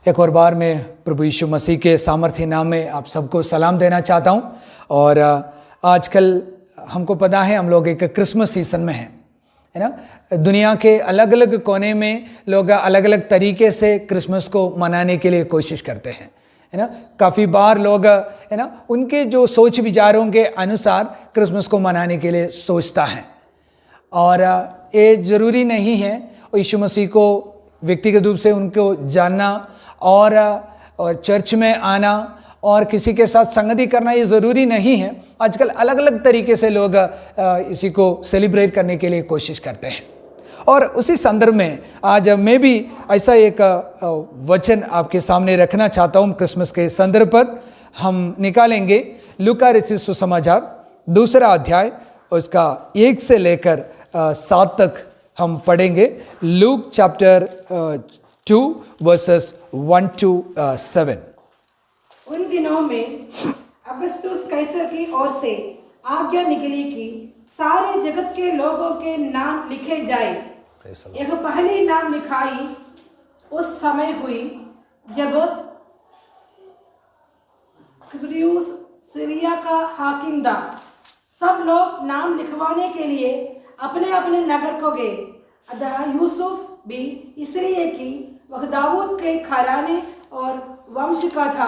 एक और बार मैं प्रभु यीशु मसीह के सामर्थ्य नाम में आप सबको सलाम देना चाहता हूं। और आजकल हमको पता है हम लोग एक क्रिसमस सीजन में हैं, है ना। दुनिया के अलग अलग कोने में लोग अलग अलग तरीके से क्रिसमस को मनाने के लिए कोशिश करते हैं, है ना। काफ़ी बार लोग, है ना, उनके जो सोच विचारों के अनुसार क्रिसमस को मनाने के लिए सोचता है। और ये ज़रूरी नहीं है यीशु मसीह को व्यक्तिगत रूप से उनको जानना और चर्च में आना और किसी के साथ संगति करना ये ज़रूरी नहीं है। आजकल अलग अलग तरीके से लोग इसी को सेलिब्रेट करने के लिए कोशिश करते हैं। और उसी संदर्भ में आज मैं भी ऐसा एक वचन आपके सामने रखना चाहता हूँ। क्रिसमस के संदर्भ पर हम निकालेंगे लूका रचित सुसमाचार 2 अध्याय, उसका 1 से लेकर 7 तक हम पढ़ेंगे। Luke chapter 2 versus 1 to 7। उन दिनों में अगस्तुस कैसर की ओर से आज्ञा निकली कि सारे जगत के लोगों के नाम लिखे जाए। यह पहली नाम लिखाई उस समय हुई जब क्विरियुस सीरिया का हाकिम था। सब लोग नाम लिखवाने के लिए अपने अपने नगर को गए। अतः यूसुफ भी इसलिए कि वह दाऊद के घराने और वंश का था,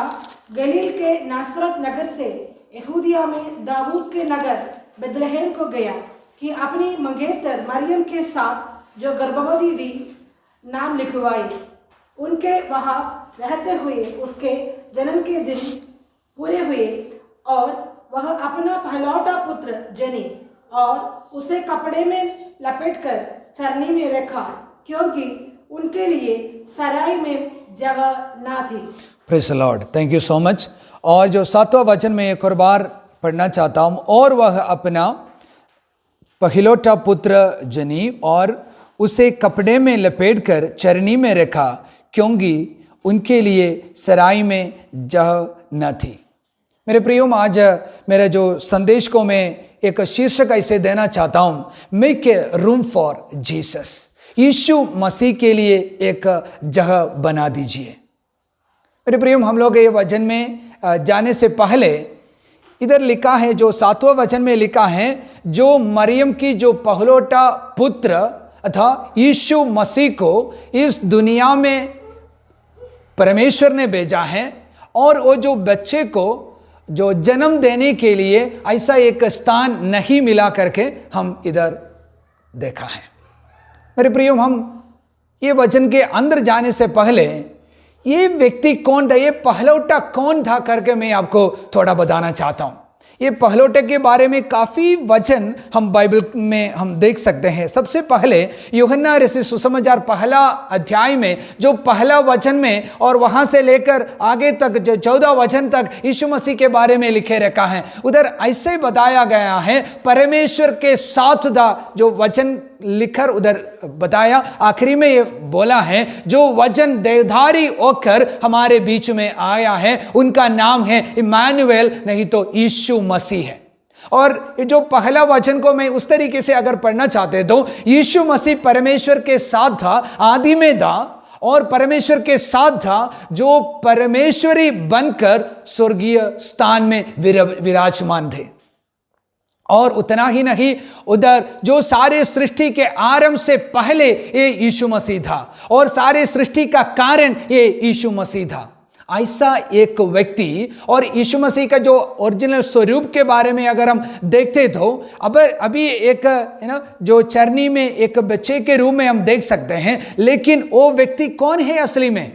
गलील के नासरत नगर से यहूदिया में दाऊद के नगर बेथलेहम को गया कि अपनी मंगेतर मरियम के साथ जो गर्भवती थी नाम लिखवाए। उनके वहाँ रहते हुए उसके जन्म के दिन पूरे हुए और वह अपना पहलौठा पुत्र जनी और उसे कपड़े में लपेटकर चरनी में रखा, क्योंकि उनके लिए सराय में जगह ना थी। Praise the Lord, thank you so much. और जो 7वां वचन में एक और बार पढ़ना चाहता हूँ, और वह अपना पहिलौठा पुत्र जनी और उसे कपड़े में लपेटकर चरनी में रखा, क्योंकि उनके लिए सराय में जगह न थी। मेरे प्रियो, आज मेरा जो संदेश को मैं एक शीर्षक ऐसे देना चाहता हूँ, make a room for Jesus. यीशु मसीह के लिए एक जगह बना दीजिए। मेरे प्रियो, हम लोग ये वचन में जाने से पहले इधर लिखा है, जो 7वां वचन में लिखा है, जो मरियम की जो पहलौठा पुत्र अथा यीशु मसीह को इस दुनिया में परमेश्वर ने भेजा है, और वो जो बच्चे को जो जन्म देने के लिए ऐसा एक स्थान नहीं मिला करके हम इधर देखा है। मेरे प्रियो, हम ये वचन के अंदर जाने से पहले ये व्यक्ति कौन था, ये पहलौठा कौन था करके मैं आपको थोड़ा बताना चाहता हूँ। ये पहलौठे के बारे में काफ़ी वचन हम बाइबल में हम देख सकते हैं। सबसे पहले यूहन्ना रचित सुसमाचार 1 अध्याय में जो पहला वचन में और वहाँ से लेकर आगे तक जो 14 वचन तक यीशु मसीह के बारे में लिखे रखा है, उधर ऐसे बताया गया है परमेश्वर के साथ था। जो वचन लिखकर उधर बताया, आखिरी में ये बोला है, जो वचन देहधारी होकर हमारे बीच में आया है उनका नाम है इम्मानुएल, नहीं तो यीशु मसीह है। और जो पहला वचन को मैं उस तरीके से अगर पढ़ना चाहते तो यीशु मसीह परमेश्वर के साथ था, आदि में था, और परमेश्वर के साथ था, जो परमेश्वरी बनकर स्वर्गीय स्थान में विराजमान थे। और उतना ही नहीं, उधर जो सारे सृष्टि के आरंभ से पहले ये यीशु मसीह था, और सारे सृष्टि का कारण ये यीशु मसीह था। ऐसा एक व्यक्ति, और यीशु मसीह का जो ओरिजिनल स्वरूप के बारे में अगर हम देखते तो अभी एक, है ना, जो चरनी में एक बच्चे के रूप में हम देख सकते हैं, लेकिन वो व्यक्ति कौन है असली में?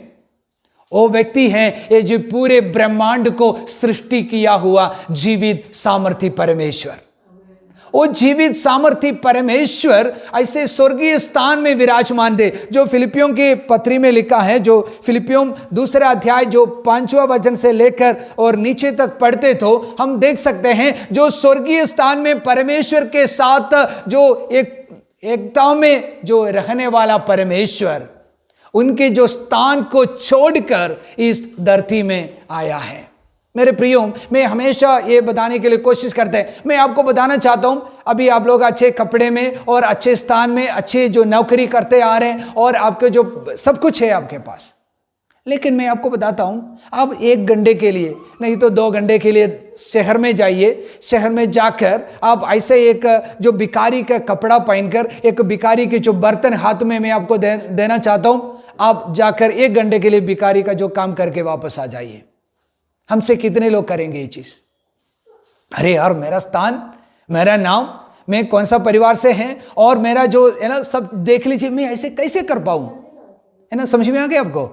वो व्यक्ति है ये जो पूरे ब्रह्मांड को सृष्टि किया हुआ जीवित सामर्थी परमेश्वर। वो जीवित सामर्थी परमेश्वर ऐसे स्वर्गीय स्थान में विराजमान थे, जो फिलिपियों के पत्री में लिखा है। जो फिलिपियों 2 अध्याय जो 5वां वचन से लेकर और नीचे तक पढ़ते तो हम देख सकते हैं, जो स्वर्गीय स्थान में परमेश्वर के साथ जो एकता में जो रहने वाला परमेश्वर, उनके जो स्थान को छोड़कर इस धरती में आया है। मेरे प्रियो, मैं हमेशा ये बताने के लिए कोशिश करते हैं, मैं आपको बताना चाहता हूँ, अभी आप लोग अच्छे कपड़े में और अच्छे स्थान में अच्छे जो नौकरी करते आ रहे हैं और आपके जो सब कुछ है आपके पास, लेकिन मैं आपको बताता हूं, आप 1 घंटे के लिए नहीं तो 2 घंटे के लिए शहर में जाइए। शहर में जाकर आप ऐसे एक जो भिखारी का कपड़ा पहनकर, एक भिखारी के जो बर्तन हाथ में मैं आपको देना चाहता हूं, आप जाकर 1 घंटे के लिए भिखारी का जो काम करके वापस आ जाइए। हमसे कितने लोग करेंगे ये चीज? अरे यार, मेरा स्थान, मेरा नाम, मैं कौन सा परिवार से हैं और मेरा जो है ना सब देख लीजिए, मैं ऐसे कैसे कर पाऊं, है ना? समझ में आ गया आपको?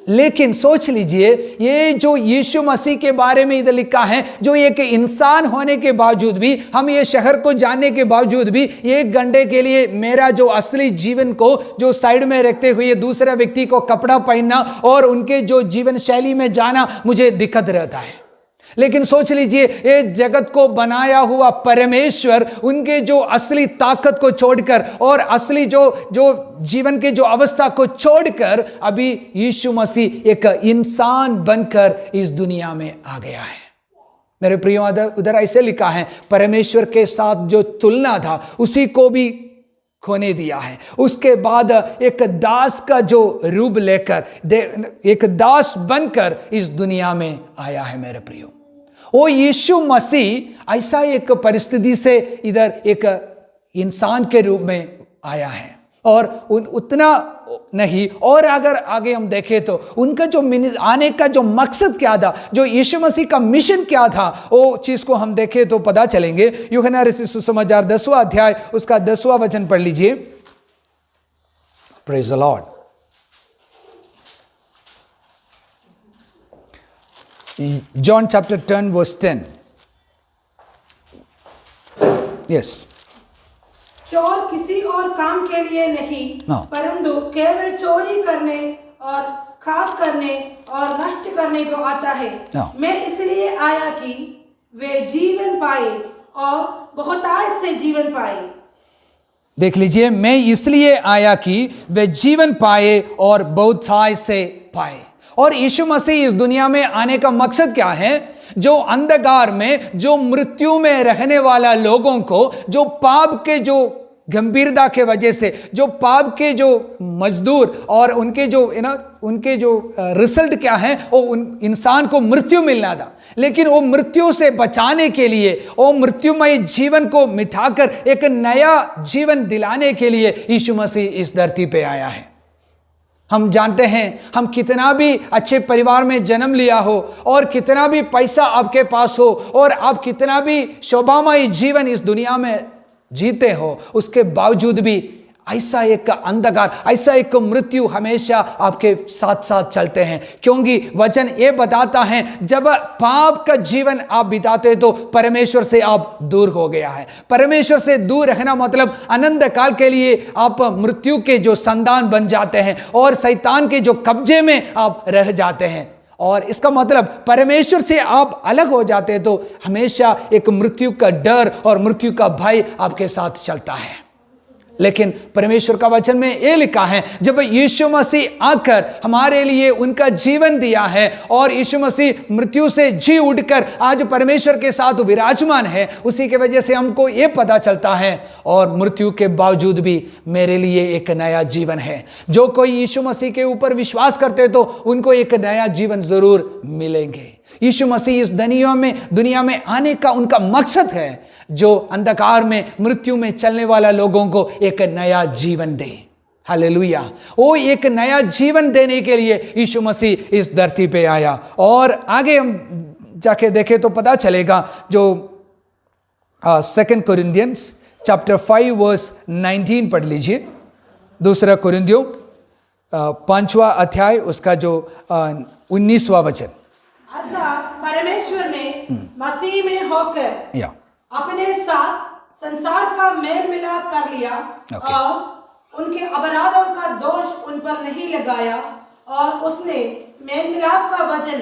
लेकिन सोच लीजिए, ये जो यीशु मसीह के बारे में इधर लिखा है, जो एक इंसान होने के बावजूद भी, हम ये शहर को जानने के बावजूद भी 1 घंटे के लिए मेरा जो असली जीवन को जो साइड में रखते हुए दूसरे व्यक्ति को कपड़ा पहनना और उनके जो जीवन शैली में जाना मुझे दिक्कत रहता है। लेकिन सोच लीजिए, ये जगत को बनाया हुआ परमेश्वर उनके जो असली ताकत को छोड़कर और असली जो जीवन के जो अवस्था को छोड़कर अभी यीशु मसीह एक इंसान बनकर इस दुनिया में आ गया है। मेरे प्रियो, उधर ऐसे लिखा है, परमेश्वर के साथ जो तुलना था उसी को भी खोने दिया है। उसके बाद एक दास का जो रूप लेकर एक दास बनकर इस दुनिया में आया है। मेरे प्रियो, वो यीशु मसीह ऐसा एक परिस्थिति से इधर एक इंसान के रूप में आया है और उतना नहीं, और अगर आगे हम देखें तो उनका जो आने का जो मकसद क्या था, जो यीशु मसीह का मिशन क्या था, वो चीज को हम देखें तो पता चलेंगे। यूहन्ना रचित सुसमाचार 10वां अध्याय उसका 10वां वचन पढ़ लीजिए। Praise the Lord. John chapter 10 verse 10. Yes. चोर किसी और काम के लिए नहीं, परंतु केवल चोरी करने और घात करने और नष्ट करने को आता है। मैं इसलिए आया कि वे जीवन पाए और बहुतायत से जीवन पाए। देख लीजिए, मैं इसलिए आया कि वे जीवन पाए और बहुतायत से पाए। और यीशु मसीह इस दुनिया में आने का मकसद क्या है? जो अंधकार में, जो मृत्यु में रहने वाला लोगों को, जो पाप के जो गंभीरता के वजह से, जो पाप के जो मजदूर और उनके जो उनके जो रिजल्ट क्या है, वो उन इंसान को मृत्यु मिलना था। लेकिन वो मृत्यु से बचाने के लिए, वो मृत्युमय जीवन को मिटाकर एक नया जीवन दिलाने के लिए यीशु मसीह इस धरती पे आया है। हम जानते हैं, हम कितना भी अच्छे परिवार में जन्म लिया हो और कितना भी पैसा आपके पास हो और आप कितना भी शोभामय जीवन इस दुनिया में जीते हो, उसके बावजूद भी ऐसा एक अंधकार, ऐसा एक मृत्यु हमेशा आपके साथ साथ चलते हैं। क्योंकि वचन ये बताता है, जब पाप का जीवन आप बिताते तो परमेश्वर से आप दूर हो गया है। परमेश्वर से दूर रहना मतलब अनंत काल के लिए आप मृत्यु के जो संतान बन जाते हैं और शैतान के जो कब्जे में आप रह जाते हैं। और इसका मतलब परमेश्वर से आप अलग हो जाते हैं तो हमेशा एक मृत्यु का डर और मृत्यु का भय आपके साथ चलता है। लेकिन परमेश्वर का वचन में ये लिखा है, जब यीशु मसीह आकर हमारे लिए उनका जीवन दिया है और यीशु मसीह मृत्यु से जी उठकर आज परमेश्वर के साथ विराजमान है, उसी के वजह से हमको ये पता चलता है और मृत्यु के बावजूद भी मेरे लिए एक नया जीवन है। जो कोई यीशु मसीह के ऊपर विश्वास करते तो उनको एक नया जीवन जरूर मिलेंगे। यीशु मसीह इस दुनिया में आने का उनका मकसद है, जो अंधकार में, मृत्यु में चलने वाला लोगों को एक नया जीवन दे। हालेलुया। वो एक नया जीवन देने के लिए यीशु मसीह इस धरती पे आया। और आगे हम जाके देखें तो पता चलेगा, जो 2 कोरिन्थियंस चैप्टर 5 वर्स 19 पढ़ लीजिए। 2 कोरिन्थियों 5वां अध्याय उसका जो 19वां वचन। अर्थात परमेश्वर ने मसीह में होकर अपने साथ संसार का मेल मिलाप कर लिया और उनके अपराधों का दोष उन पर नहीं लगाया और उसने मेल मिलाप का वचन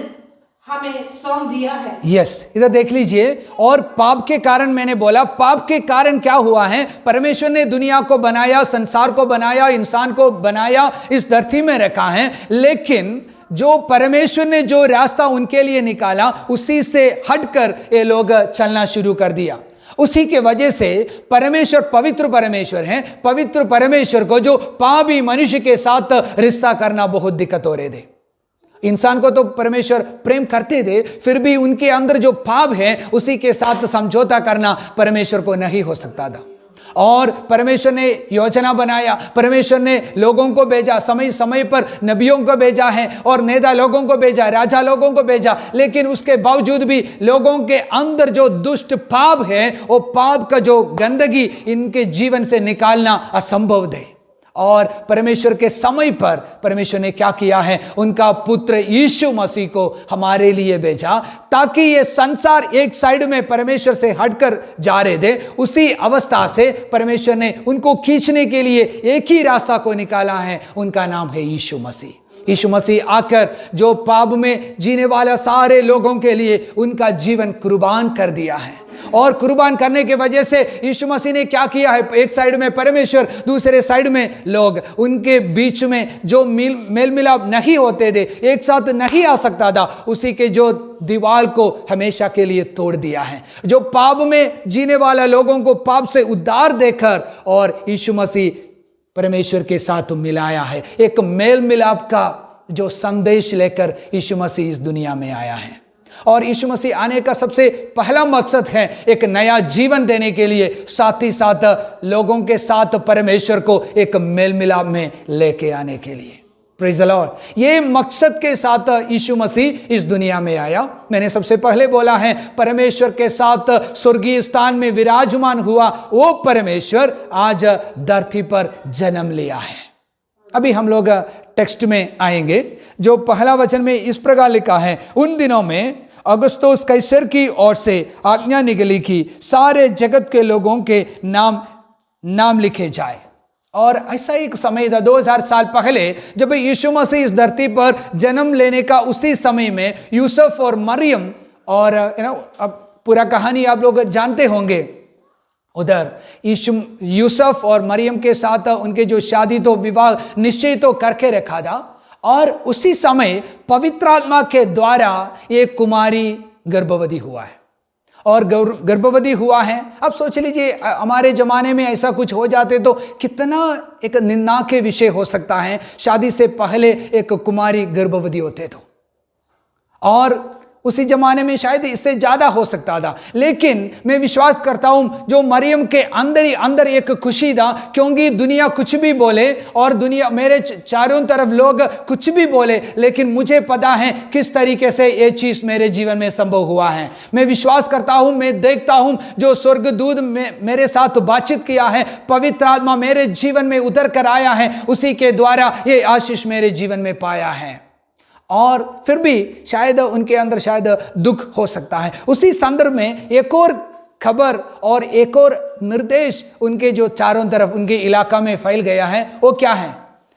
हमें सौंप दिया है। यस, इधर देख लीजिए। और पाप के कारण, मैंने बोला पाप के कारण क्या हुआ है, परमेश्वर ने दुनिया को बनाया, संसार को बनाया, इंसान को बनाया, इस धरती में रखा है। लेकिन जो परमेश्वर ने जो रास्ता उनके लिए निकाला, उसी से हटकर ये लोग चलना शुरू कर दिया। उसी के वजह से परमेश्वर पवित्र परमेश्वर है। पवित्र परमेश्वर को जो पापी मनुष्य के साथ रिश्ता करना बहुत दिक्कत हो रहे थे। इंसान को तो परमेश्वर प्रेम करते थे, फिर भी उनके अंदर जो पाप है उसी के साथ समझौता करना परमेश्वर को नहीं हो सकता था। और परमेश्वर ने योजना बनाया, परमेश्वर ने लोगों को भेजा, समय समय पर नबियों को भेजा है और नेता लोगों को भेजा, राजा लोगों को भेजा, लेकिन उसके बावजूद भी लोगों के अंदर जो दुष्ट पाप है, वो पाप का जो गंदगी इनके जीवन से निकालना असंभव है। और परमेश्वर के समय पर परमेश्वर ने क्या किया है, उनका पुत्र यीशु मसीह को हमारे लिए भेजा, ताकि ये संसार एक साइड में परमेश्वर से हटकर जा रहे थे, उसी अवस्था से परमेश्वर ने उनको खींचने के लिए एक ही रास्ता को निकाला है, उनका नाम है यीशु मसीह। यीशु मसीह आकर जो पाप में जीने वाला सारे लोगों के लिए उनका जीवन कुर्बान कर दिया है। और कुर्बान करने की वजह से यीशु मसीह ने क्या किया है, एक साइड में परमेश्वर, दूसरे साइड में लोग, उनके बीच में जो मेल मिलाप नहीं होते थे, एक साथ नहीं आ सकता था, उसी के जो दीवार को हमेशा के लिए तोड़ दिया है। जो पाप में जीने वाला लोगों को पाप से उद्धार देकर और यीशु मसीह परमेश्वर के साथ मिलाया है। एक मेल मिलाप का जो संदेश लेकर यीशु मसीह इस दुनिया में आया है। और यीशु मसीह आने का सबसे पहला मकसद है एक नया जीवन देने के लिए, साथ ही साथ लोगों के साथ परमेश्वर को एक मेल मिलाप में लेके आने के लिए। Praise the Lord. ये मकसद के साथ यीशु मसीह इस दुनिया में आया। मैंने सबसे पहले बोला है, परमेश्वर के साथ स्वर्गीय स्थान में विराजमान हुआ वो परमेश्वर आज धरती पर जन्म लिया है। अभी हम लोग टेक्स्ट में आएंगे, जो पहला वचन में इस प्रकार लिखा है, उन दिनों में अगस्तुस कैसर की ओर से आज्ञा निकली कि सारे जगत के लोगों के नाम लिखे जाए। और ऐसा एक समय था 2000 साल पहले, जब यीशु मसीह इस धरती पर जन्म लेने का उसी समय में यूसुफ और मरियम, और अब पूरा कहानी आप लोग जानते होंगे, उधर यूसुफ और मरियम के साथ उनके जो शादी तो विवाह निश्चय तो करके रखा था, और उसी समय पवित्र आत्मा के द्वारा एक कुमारी गर्भवती हुआ है। और गर्भवती हुआ है। अब सोच लीजिए, हमारे जमाने में ऐसा कुछ हो जाते तो कितना एक निंदा के विषय हो सकता है, शादी से पहले एक कुमारी गर्भवती होते तो। और उसी जमाने में शायद इससे ज्यादा हो सकता था, लेकिन मैं विश्वास करता हूं जो मरियम के अंदर ही अंदर एक खुशी था, क्योंकि दुनिया कुछ भी बोले और दुनिया मेरे चारों तरफ लोग कुछ भी बोले, लेकिन मुझे पता है किस तरीके से ये चीज मेरे जीवन में संभव हुआ है। मैं विश्वास करता हूं, मैं देखता हूं जो स्वर्गदूत मेरे साथ बातचीत किया है, पवित्र आत्मा मेरे जीवन में उतर कर आया है, उसी के द्वारा ये आशीष मेरे जीवन में पाया है। और फिर भी शायद उनके अंदर शायद दुख हो सकता है। उसी संदर्भ में एक और खबर और एक और निर्देश उनके जो चारों तरफ उनके इलाका में फैल गया है, वो क्या है?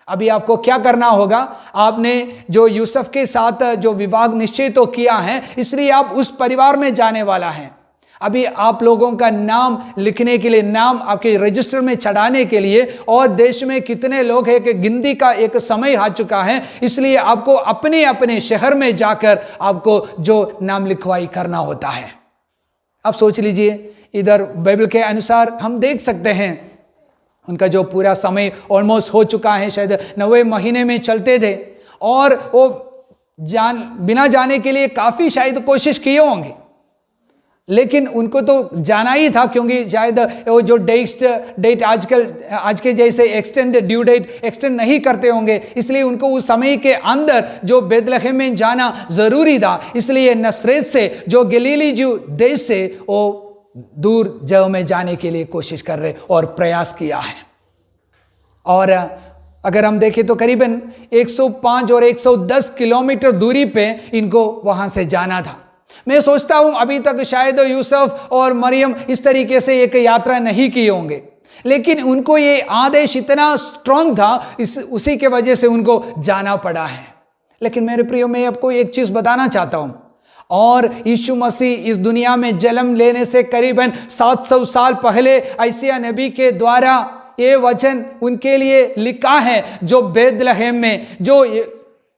अभी आपको क्या करना होगा, आपने जो यूसुफ के साथ जो विवाह निश्चय तो किया है, इसलिए आप उस परिवार में जाने वाला है। अभी आप लोगों का नाम लिखने के लिए, नाम आपके रजिस्टर में चढ़ाने के लिए, और देश में कितने लोग हैं कि गिनती का एक समय आ चुका है, इसलिए आपको अपने अपने शहर में जाकर आपको जो नाम लिखवाई करना होता है। अब सोच लीजिए, इधर बाइबल के अनुसार हम देख सकते हैं उनका जो पूरा समय ऑलमोस्ट हो चुका है, शायद 9वें महीने में चलते थे, और वो बिना जाने के लिए काफी शायद कोशिश किए होंगे, लेकिन उनको तो जाना ही था, क्योंकि शायद वो जो डेट आज के जैसे ड्यू डेट एक्सटेंड नहीं करते होंगे, इसलिए उनको उस समय के अंदर जो बेथलेहम में जाना जरूरी था। इसलिए नसरेत से जो गलीली जो देश से वो दूर जगह में जाने के लिए कोशिश कर रहे और प्रयास किया है। और अगर हम देखें तो करीबन 105 और 110 किलोमीटर दूरी पे इनको वहां से जाना था। मैं सोचता हूं अभी तक शायद यूसुफ और मरियम इस तरीके से एक यात्रा नहीं किए होंगे, लेकिन उनको ये आदेश इतना स्ट्रांग था, उसी के वजह से उनको जाना पड़ा है। लेकिन मेरे प्रियो, मैं आपको एक चीज बताना चाहता हूं, और यीशु मसीह इस दुनिया में जन्म लेने से करीबन 700 साल पहले यशायाह नबी के द्वारा ये वचन उनके लिए लिखा है, जो बेथलेहम में जो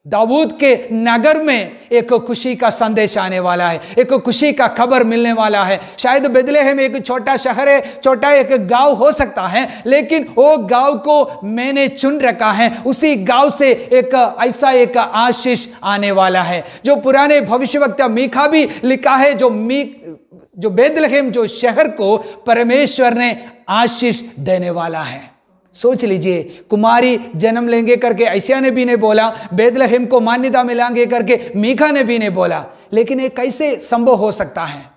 दाऊद के नगर में एक खुशी का संदेश आने वाला है, एक खुशी का खबर मिलने वाला है। शायद बेथलेहम एक छोटा शहर है, छोटा एक गांव हो सकता है, लेकिन वो गांव को मैंने चुन रखा है। उसी गांव से एक ऐसा एक आशीष आने वाला है जो पुराने भविष्यवक्ता मीका भी लिखा है, जो बेथलेहम जो शहर को परमेश्वर ने आशीष देने वाला है। सोच लीजिए, कुमारी जन्म लेंगे करके यशायाह ने भी नहीं बोला, बेथलेहम को मान्यता मिलांगे करके मीका ने भी नहीं बोला, लेकिन ये कैसे संभव हो सकता है?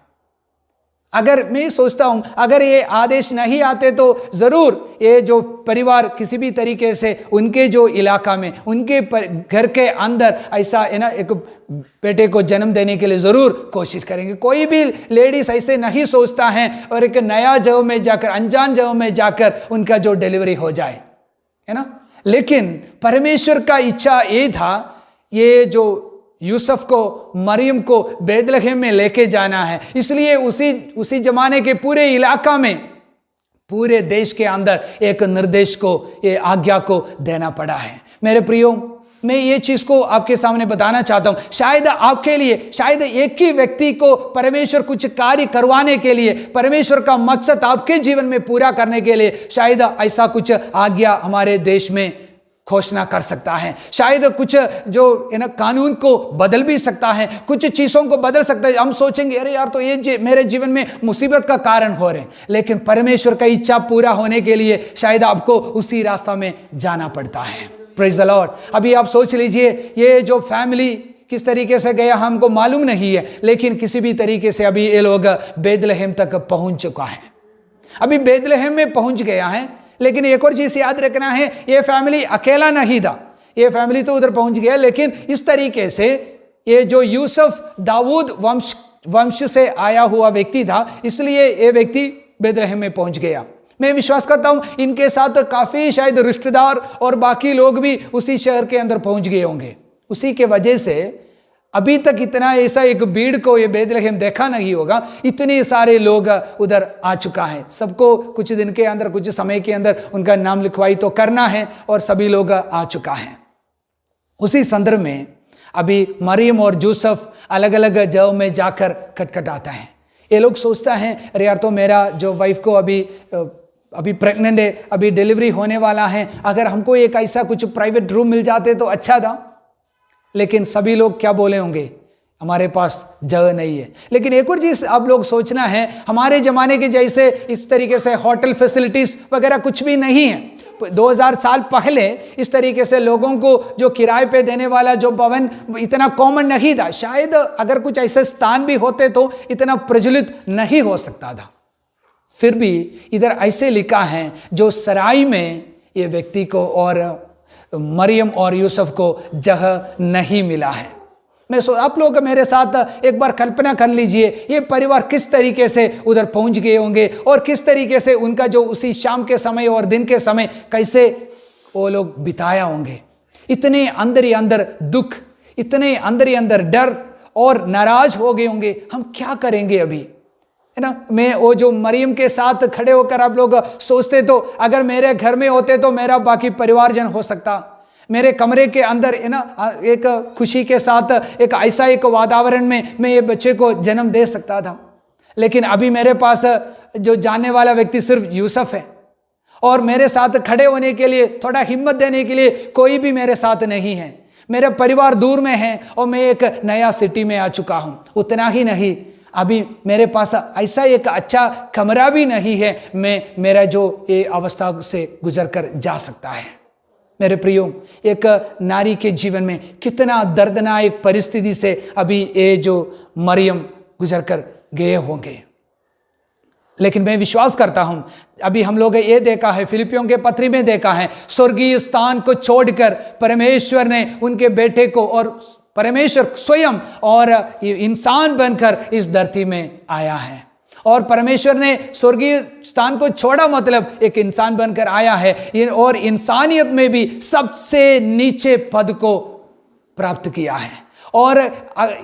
अगर मैं सोचता हूं, अगर ये आदेश नहीं आते तो जरूर ये जो परिवार किसी भी तरीके से उनके जो इलाका में, उनके घर के अंदर ऐसा है ना, एक बेटे को जन्म देने के लिए जरूर कोशिश करेंगे। कोई भी लेडीज ऐसे नहीं सोचता है और एक नया जगह में जाकर, अनजान जगह में जाकर उनका जो डिलीवरी हो जाए, है ना। लेकिन परमेश्वर का इच्छा ये था, ये जो यूसुफ को, मरियम को बेथलेहम में लेके जाना है, इसलिए उसी जमाने के पूरे इलाका में, पूरे देश के अंदर एक निर्देश को, ये आज्ञा को देना पड़ा है। मेरे प्रियो, मैं ये चीज को आपके सामने बताना चाहता हूं। शायद आपके लिए, शायद एक ही व्यक्ति को परमेश्वर कुछ कार्य करवाने के लिए, परमेश्वर का मकसद आपके जीवन में पूरा करने के लिए शायद ऐसा कुछ आज्ञा हमारे देश में घोषणा कर सकता है। शायद कुछ जो कानून को बदल भी सकता है, कुछ चीजों को बदल सकता है। हम सोचेंगे अरे यार, तो ये मेरे जीवन में मुसीबत का कारण हो रहे हैं, लेकिन परमेश्वर का इच्छा पूरा होने के लिए शायद आपको उसी रास्ता में जाना पड़ता है। Praise the Lord. अभी आप सोच लीजिए, ये जो फैमिली किस तरीके से गया हमको मालूम नहीं है, लेकिन किसी भी तरीके से अभी ये लोग बेथलेहम तक पहुंच चुका है। अभी बेथलेहम में पहुंच गया है, लेकिन एक और चीज याद रखना है, ये फैमिली अकेला नहीं था। ये फैमिली तो उधर पहुंच गया, लेकिन इस तरीके से ये जो यूसुफ दाऊद वंश से आया हुआ व्यक्ति था, इसलिए ये व्यक्ति बेथलेहम में पहुंच गया। मैं विश्वास करता हूं इनके साथ काफी शायद रिश्तेदार और बाकी लोग भी उसी शहर के अंदर पहुंच गए होंगे। उसी के वजह से अभी तक इतना ऐसा एक भीड़ को ये बेथलेहम देखा नहीं होगा, इतने सारे लोग उधर आ चुका है। सबको कुछ दिन के अंदर, कुछ समय के अंदर उनका नाम लिखवाई तो करना है, और सभी लोग आ चुका है। उसी संदर्भ में अभी मरियम और यूसुफ अलग अलग जगह में जाकर खटखटाता है। ये लोग सोचता है अरे यार, तो मेरा जो वाइफ को अभी प्रेग्नेंट है, अभी डिलीवरी होने वाला है, अगर हमको एक ऐसा कुछ प्राइवेट रूम मिल जाते तो अच्छा था। लेकिन सभी लोग क्या बोले होंगे, हमारे पास जगह नहीं है। लेकिन एक और चीज आप लोग सोचना है, हमारे जमाने के जैसे इस तरीके से होटल फैसिलिटीज वगैरह कुछ भी नहीं है। 2000 साल पहले इस तरीके से लोगों को जो किराए पे देने वाला जो भवन इतना कॉमन नहीं था। शायद अगर कुछ ऐसे स्थान भी होते तो इतना प्रज्वलित नहीं हो सकता था। फिर भी इधर ऐसे लिखा है, जो सराय में ये व्यक्ति को और मरियम और यूसुफ को जगह नहीं मिला है। आप लोग मेरे साथ एक बार कल्पना कर लीजिए, ये परिवार किस तरीके से उधर पहुंच गए होंगे, और किस तरीके से उनका जो उसी शाम के समय और दिन के समय कैसे वो लोग बिताया होंगे। इतने अंदर ही अंदर दुख, इतने अंदर ही अंदर डर और नाराज हो गए होंगे, हम क्या करेंगे अभी, है ना। मैं वो जो मरियम के साथ खड़े होकर आप लोग सोचते, तो अगर मेरे घर में होते तो मेरा बाकी परिवारजन हो सकता, मेरे कमरे के अंदर, है ना, एक खुशी के साथ एक ऐसा एक वातावरण में मैं ये बच्चे को जन्म दे सकता था। लेकिन अभी मेरे पास जो जानने वाला व्यक्ति सिर्फ यूसुफ है, और मेरे साथ खड़े होने के लिए, थोड़ा हिम्मत देने के लिए कोई भी मेरे साथ नहीं है। मेरा परिवार दूर में है और मैं एक नया सिटी में आ चुका हूं। उतना ही नहीं, अभी मेरे पास ऐसा एक अच्छा कमरा भी नहीं है, मेरा जो ये अवस्था से गुजर कर जा सकता है। मेरे प्रियो, एक नारी के जीवन में कितना दर्दनाक परिस्थिति से अभी ये जो मरियम गुजर कर गए होंगे। लेकिन मैं विश्वास करता हूं, अभी हम लोग ये देखा है, फिलिपियों के पत्री में देखा है, स्वर्गीय स्थान को छोड़कर परमेश्वर ने उनके बेटे को, और परमेश्वर स्वयं और इंसान बनकर इस धरती में आया है। और परमेश्वर ने स्वर्गीय स्थान को छोड़ा, मतलब एक इंसान बनकर आया है, और इंसानियत में भी सबसे नीचे पद को प्राप्त किया है। और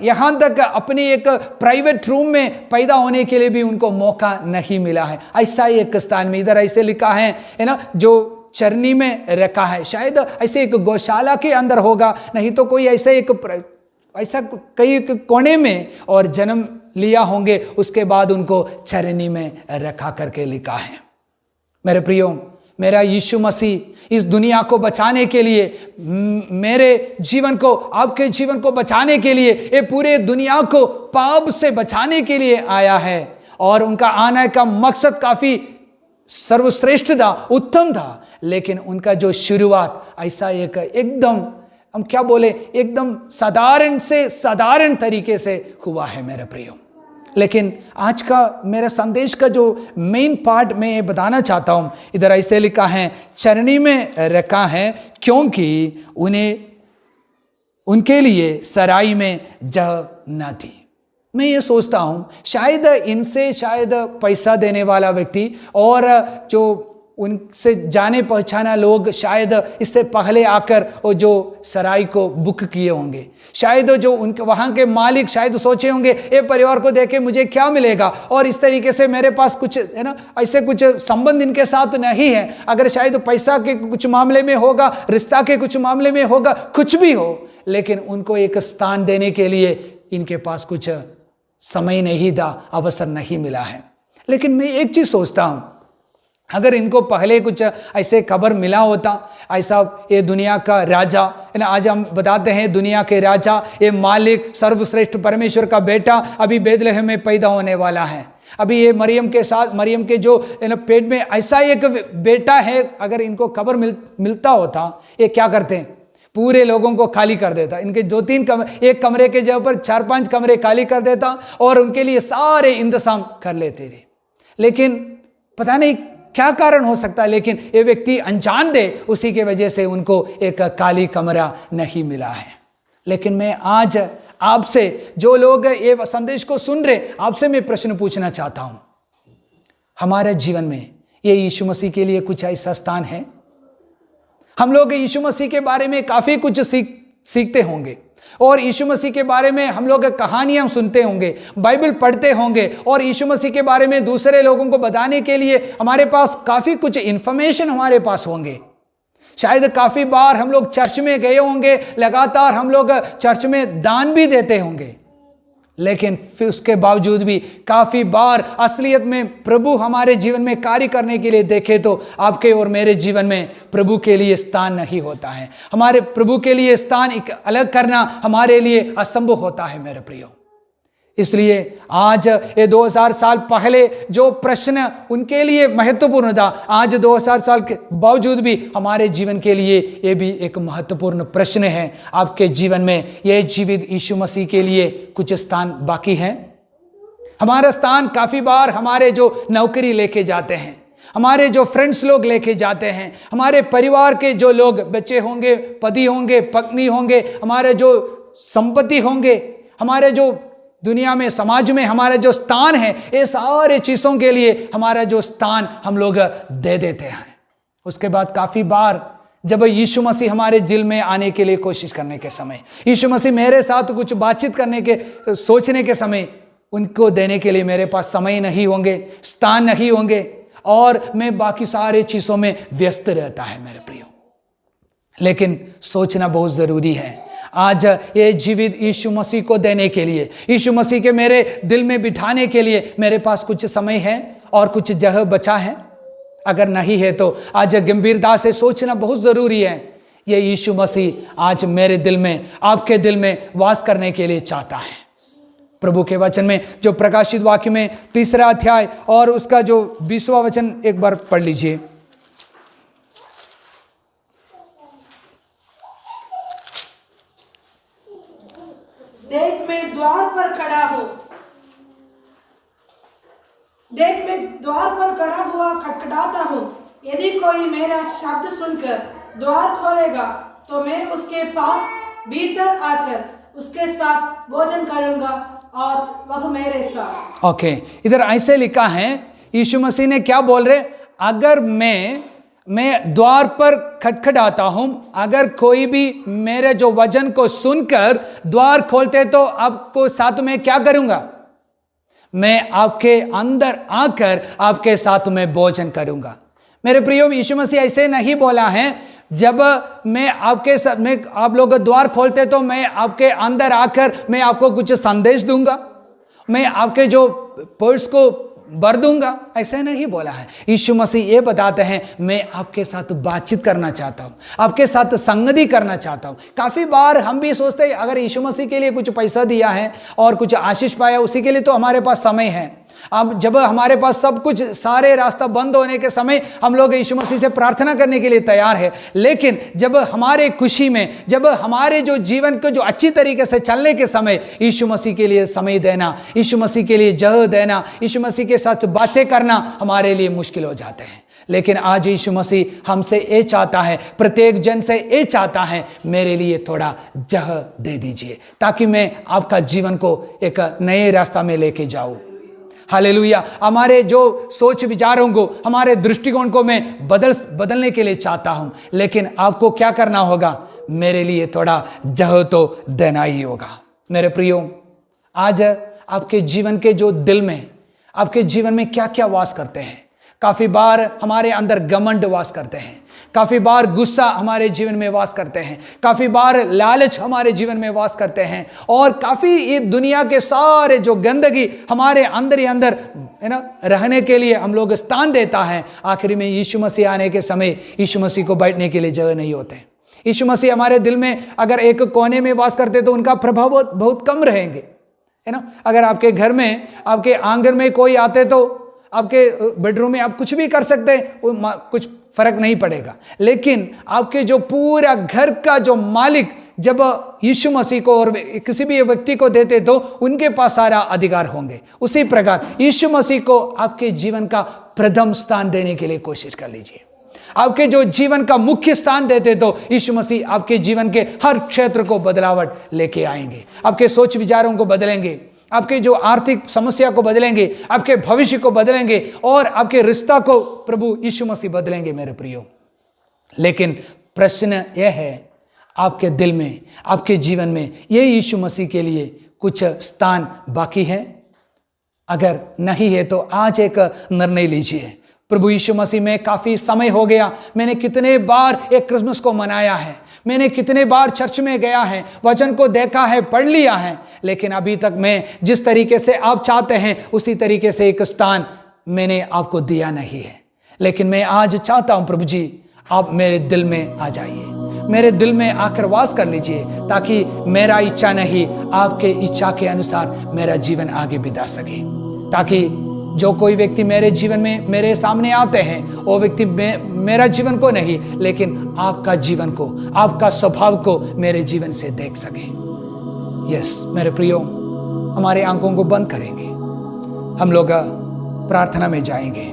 यहां तक अपनी एक प्राइवेट रूम में पैदा होने के लिए भी उनको मौका नहीं मिला है। ऐसा ही एक स्थान में, इधर ऐसे लिखा है ना, जो चरनी में रखा है। शायद ऐसे एक गौशाला के अंदर होगा, नहीं तो कोई ऐसा कई कोने में और जन्म लिया होंगे, उसके बाद उनको चरनी में रखा करके लिखा है। मेरे प्रियो, मेरा यीशु मसीह इस दुनिया को बचाने के लिए, मेरे जीवन को, आपके जीवन को बचाने के लिए, ये पूरे दुनिया को पाप से बचाने के लिए आया है। और उनका आने का मकसद काफी सर्वश्रेष्ठ था, उत्तम था, लेकिन उनका जो शुरुआत ऐसा एक एकदम, हम क्या बोले, एकदम साधारण से साधारण तरीके से हुआ है मेरे प्रियो। लेकिन आज का मेरा संदेश का जो मेन पार्ट मैं ये बताना चाहता हूं, इधर ऐसे लिखा है, चरनी में रखा है क्योंकि उनके लिए सराय में जगह न थी। मैं ये सोचता हूं शायद इनसे पैसा देने वाला व्यक्ति और जो उनसे जाने पहचाना लोग शायद इससे पहले आकर वो जो सराय को बुक किए होंगे। शायद जो उनके वहाँ के मालिक शायद सोचे होंगे, ये परिवार को देखे मुझे क्या मिलेगा, और इस तरीके से मेरे पास कुछ है ना, ऐसे कुछ संबंध इनके साथ नहीं है। अगर शायद पैसा के कुछ मामले में होगा, रिश्ता के कुछ मामले में होगा, कुछ भी हो, लेकिन उनको एक स्थान देने के लिए इनके पास कुछ समय नहीं था, अवसर नहीं मिला है। लेकिन मैं एक चीज सोचता हूं, अगर इनको पहले कुछ ऐसे खबर मिला होता, ऐसा ये दुनिया का राजा है ना, आज हम बताते हैं दुनिया के राजा, ये मालिक, सर्वश्रेष्ठ परमेश्वर का बेटा अभी बेथलेहम में पैदा होने वाला है। अभी ये मरियम के साथ, मरियम के जो पेट में ऐसा एक बेटा है, अगर इनको खबर मिलता होता, ये क्या करते हैं, पूरे लोगों को खाली कर देता। इनके 2-3 कमरे, एक कमरे के जगह पर 4-5 कमरे खाली कर देता और उनके लिए सारे इंतजाम कर लेते थे। लेकिन पता नहीं क्या कारण हो सकता है, लेकिन ये व्यक्ति अनजान थे, उसी के वजह से उनको एक खाली कमरा नहीं मिला है। लेकिन मैं आज आपसे, जो लोग ये संदेश को सुन रहे, आपसे मैं प्रश्न पूछना चाहता हूं, हमारे जीवन में ये यीशु मसीह के लिए कुछ ऐसा स्थान है? हम लोग यीशु मसीह के बारे में काफी कुछ सीखते होंगे, और यीशु मसीह के बारे में हम लोग कहानियां सुनते होंगे, बाइबल पढ़ते होंगे, और यीशु मसीह के बारे में दूसरे लोगों को बताने के लिए हमारे पास काफी कुछ इंफॉर्मेशन हमारे पास होंगे। शायद काफी बार हम लोग चर्च में गए होंगे, लगातार हम लोग चर्च में दान भी देते होंगे, लेकिन फिर उसके बावजूद भी काफी बार असलियत में प्रभु हमारे जीवन में कार्य करने के लिए देखे तो आपके और मेरे जीवन में प्रभु के लिए स्थान नहीं होता है। हमारे प्रभु के लिए स्थान एक अलग करना हमारे लिए असंभव होता है मेरे प्रियो। इसलिए आज ये 2000 साल पहले जो प्रश्न उनके लिए महत्वपूर्ण था, आज 2000 साल के बावजूद भी हमारे जीवन के लिए ये भी एक महत्वपूर्ण प्रश्न है। आपके जीवन में ये जीवित यीशु मसीह के लिए कुछ स्थान बाकी है? हमारा स्थान काफी बार हमारे जो नौकरी लेके जाते हैं, हमारे जो फ्रेंड्स लोग लेके जाते हैं, हमारे परिवार के जो लोग, बच्चे होंगे, पति होंगे, पत्नी होंगे, हमारे जो संपत्ति होंगे, हमारे जो दुनिया में, समाज में हमारा जो स्थान है, ये सारे चीजों के लिए हमारा जो स्थान हम लोग दे देते हैं। उसके बाद काफी बार जब यीशु मसीह हमारे दिल में आने के लिए कोशिश करने के समय, यीशु मसीह मेरे साथ कुछ बातचीत करने के, सोचने के समय, उनको देने के लिए मेरे पास समय नहीं होंगे, स्थान नहीं होंगे, और मैं बाकी सारे चीजों में व्यस्त रहता है मेरे प्रियो। लेकिन सोचना बहुत जरूरी है, आज ये जीवित यीशु मसीह को देने के लिए, यीशु मसीह के मेरे दिल में बिठाने के लिए मेरे पास कुछ समय है और कुछ जगह बचा है? अगर नहीं है तो आज गंभीरता से सोचना बहुत जरूरी है। ये यीशु मसीह आज मेरे दिल में, आपके दिल में वास करने के लिए चाहता है। प्रभु के वचन में जो प्रकाशित वाक्य में 3 अध्याय और उसका जो 20वां वचन एक बार पढ़ लीजिए। देख मैं द्वार पर खड़ा हूं, देख मैं द्वार पर खड़ा हुआ खटखटाता हूं। यदि कोई मेरा शब्द सुनकर द्वार खोलेगा तो मैं उसके पास भीतर आकर उसके साथ भोजन करूंगा और वह मेरे साथ। ओके, इधर ऐसे लिखा है, यीशु मसीह ने क्या बोल रहे, अगर मैं द्वार पर खटखटाता हूं, अगर कोई भी मेरे जो वचन को सुनकर द्वार खोलते तो आपको साथ में क्या करूंगा, मैं आपके अंदर आकर आपके साथ में भोजन करूंगा। मेरे प्रियो, यीशु मसीह ऐसे नहीं बोला है, जब मैं आपके साथ में आप लोग द्वार खोलते तो मैं आपके अंदर आकर मैं आपको कुछ संदेश दूंगा, मैं आपके जो पर्स को भर दूंगा, ऐसा नहीं बोला है। यीशु मसीह ये बताते हैं, मैं आपके साथ बातचीत करना चाहता हूं, आपके साथ संगति करना चाहता हूं। काफी बार हम भी सोचते हैं अगर यीशु मसीह के लिए कुछ पैसा दिया है और कुछ आशीष पाया, उसी के लिए तो हमारे पास समय है। अब जब हमारे पास सब कुछ, सारे रास्ता बंद होने के समय हम लोग यीशु मसीह से प्रार्थना करने के लिए तैयार है। लेकिन जब हमारे खुशी में, जब हमारे जो जीवन को जो अच्छी तरीके से चलने के समय यीशु मसीह के लिए समय देना, यीशु मसीह के लिए जगह देना, यीशु मसीह के साथ बातें करना हमारे लिए मुश्किल हो जाते हैं। लेकिन आज यीशु मसीह हमसे ये चाहता है, प्रत्येक जन से ये चाहता है, मेरे लिए थोड़ा जगह दे दीजिए ताकि मैं आपका जीवन को एक नए रास्ता में लेके जाऊं। हालेलुया। हमारे जो सोच विचारों को, हमारे दृष्टिकोण को मैं बदलने के लिए चाहता हूं, लेकिन आपको क्या करना होगा? मेरे लिए थोड़ा जगह तो देना ही होगा। मेरे प्रियो, आज आपके जीवन के जो दिल में, आपके जीवन में क्या क्या वास करते हैं? काफी बार हमारे अंदर घमंड वास करते हैं, काफी बार गुस्सा हमारे जीवन में वास करते हैं, काफी बार लालच हमारे जीवन में वास करते हैं, और काफी ये दुनिया के सारे जो गंदगी हमारे अंदर ही अंदर है ना रहने के लिए हम लोग स्थान देता है। आखिरी में यीशु मसीह आने के समय यीशु मसीह को बैठने के लिए जगह नहीं होते। यीशु मसीह हमारे दिल में अगर एक कोने में वास करते तो उनका प्रभाव बहुत कम रहेंगे, है ना। अगर आपके घर में, आपके आंगन में कोई आते तो आपके बेडरूम में आप कुछ भी कर सकते हैं, कुछ फर्क नहीं पड़ेगा। लेकिन आपके जो पूरा घर का जो मालिक जब यीशु मसीह को और किसी भी व्यक्ति को देते तो उनके पास सारा अधिकार होंगे। उसी प्रकार यीशु मसीह को आपके जीवन का प्रथम स्थान देने के लिए कोशिश कर लीजिए। आपके जो जीवन का मुख्य स्थान देते तो यीशु मसीह आपके जीवन के हर क्षेत्र को बदलावट लेके आएंगे। आपके सोच विचारों को बदलेंगे, आपके जो आर्थिक समस्या को बदलेंगे, आपके भविष्य को बदलेंगे, और आपके रिश्ता को प्रभु यीशु मसीह बदलेंगे मेरे प्रियो। लेकिन प्रश्न यह है, आपके दिल में, आपके जीवन में ये यीशु मसीह के लिए कुछ स्थान बाकी है? अगर नहीं है तो आज एक निर्णय लीजिए। प्रभु यीशु मसीह में काफी समय हो गया, मैंने कितने बार एक क्रिसमस को मनाया है, मैंने कितने बार चर्च में गया है, वचन को देखा है, पढ़ लिया है, लेकिन अभी तक मैं जिस तरीके से आप चाहते हैं उसी तरीके से एक स्थान मैंने आपको दिया नहीं है। लेकिन मैं आज चाहता हूं प्रभु जी, आप मेरे दिल में आ जाइए, मेरे दिल में आकर वास कर लीजिए, ताकि मेरा इच्छा नहीं, आपके इच्छा के अनुसार मेरा जीवन आगे बिता सके। ताकि जो कोई व्यक्ति मेरे जीवन में मेरे सामने आते हैं, वो व्यक्ति मेरा जीवन को नहीं, लेकिन आपका जीवन को, आपका स्वभाव को मेरे जीवन से देख सके। यस मेरे प्रियो, हमारे आंखों को बंद करेंगे, हम लोग प्रार्थना में जाएंगे।